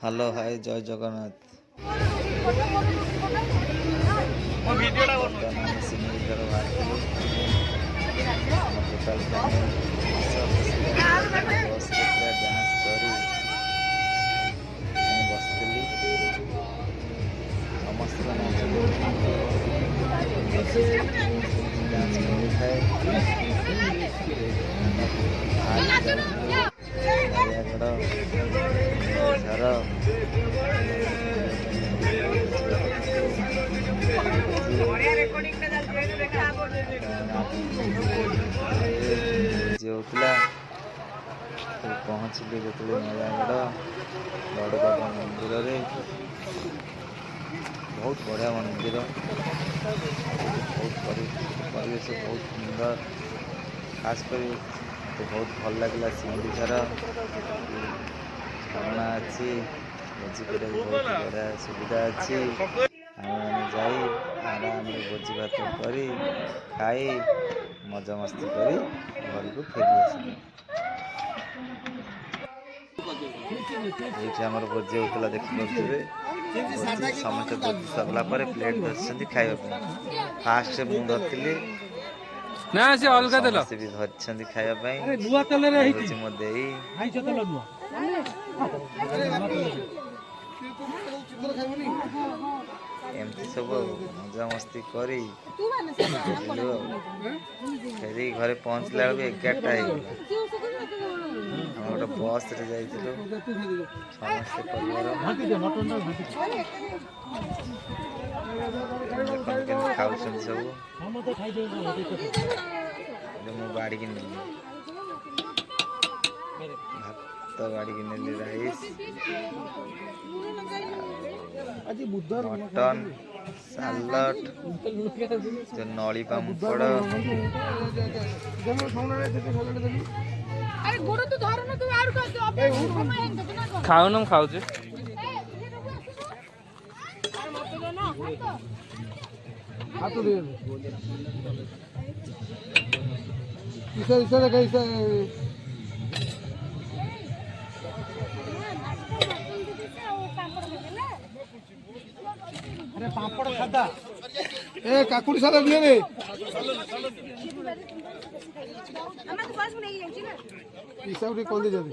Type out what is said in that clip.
Hello hi जय जगन्नाथ होता पहुँचली जो नयागढ़ बड़ बाबा मंदिर रे बहुत बढ़िया मंदिर बहुत परिवेश बहुत सुंदर खासकर तो बहुत भल लगे सिंधिकार झरना अच्छी भोजी कर बहुत बढ़िया सुविधा अच्छी आम आराम भोजी भात कर खाई मजा मस्ती करी घर को फेरी आसिलु। ये भोजी होता देखिए समस्त भोजी सरला प्लेट धरती खावा फास्ट मुझे धरती ना से अलग देल से भी धरती खावाई मो देई एमती सब मजा मस्ती करी फेरी घरे पहुँचला बेलू 11टा हम गोटे बस रे जाइलु समस्त परिवार खाऊ सब मु बाड़ी की नेली भात बाड़ी की नेली राइस मटन सालड जो नली पापड़ खाऊ न खाऊ अरे पापड़ खादा ए काकुड़ी सालड ले रे हम तो पास में नहीं जाउची ना ई सब रे कोन दे जाबे